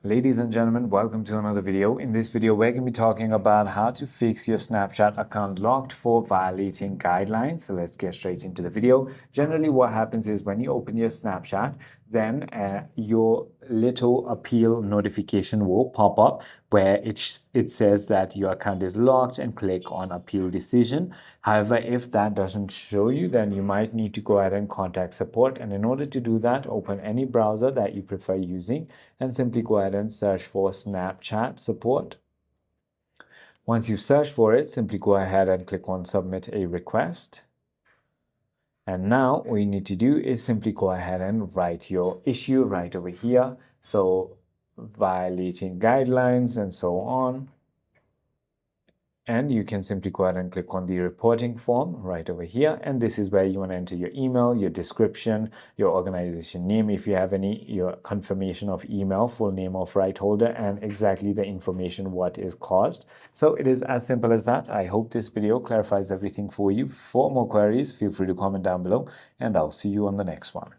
Ladies and gentlemen, welcome to another video. In this video, we're going to be talking about how to fix your Snapchat account locked for violating guidelines. So let's get straight into the video. Generally, what happens is when you open your Snapchat, then your little appeal notification will pop up where it says that your account is locked and click on appeal decision. However, if that doesn't show you, then you might need to go ahead and contact support. And in order to do that, open any browser that you prefer using and simply go ahead and search for Snapchat support. Once you search for it, simply go ahead and click on submit a request. And now all you need to do is simply go ahead and write your issue right over here. So violating guidelines and so on. And you can simply go ahead and click on the reporting form right over here. And this is where you want to enter your email, your description, your organization name, if you have any, your confirmation of email, full name of right holder, and exactly the information what is caused. So it is as simple as that. I hope this video clarifies everything for you. For more queries, feel free to comment down below, and I'll see you on the next one.